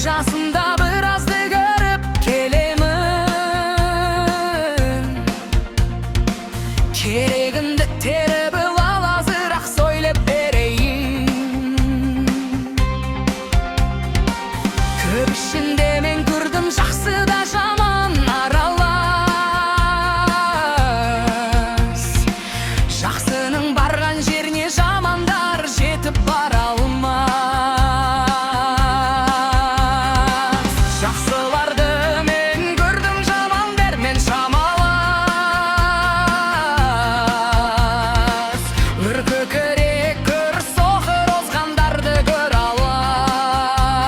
Jasında birazdı görüp kelemin, kereginde terip al azırak söylep bereyim. Köp işinde men gördüm жақсы да жаман аралас. Жақсының барған жеріне жамандар жетіп бара алмас. Жақсыларды мен көрдім, жамандармен шамалас. Үркөкірек көр соқыр озғандарды көр алас.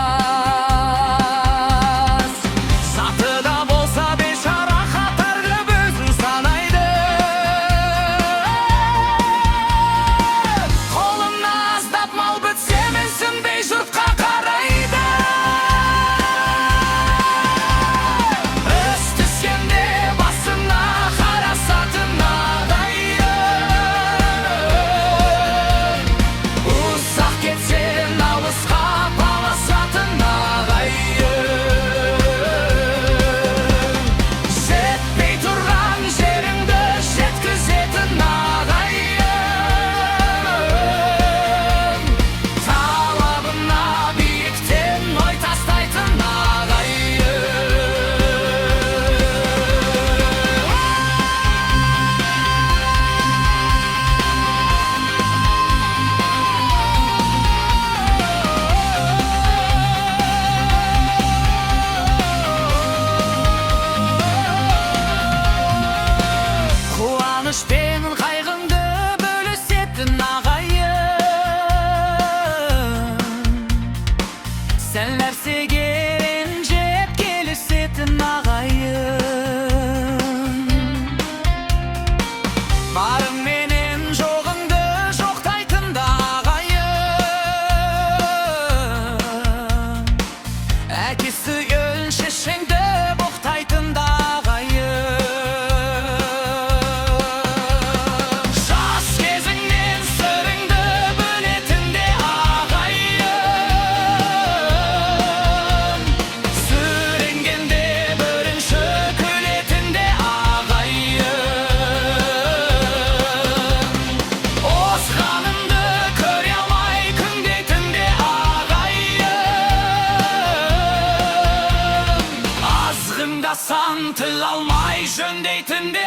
Заты да болса бейшара қатарлы өзін санайды. Қолына аздап мал бітсе менсінбей жұртқа қарайды. Өз түскенде басына қарасатын ағайын, ұзақ кетсең алысқа баласатын ағайын. Жетпей тұрған жеріңді жеткізетін ағайын, талабына биіктен ой тастайтын ағайын. Қуаныш пен қайғыңды бөлісетін ағайын, сәл нәрсеге ренжіп келісетін ағайын. Барың менен жоғыңды жоқтайтын да ағайын, әкесі өл шешеңді боқтайтын да ағайын. Жас кезіңнен сырыңды бөлетін де ағайын, сүренгенде бірінші күлетін де ағайын, озғаныңды көре алмай күндейтін де ағайын, азғындасаң тіл алмай жөндейтін де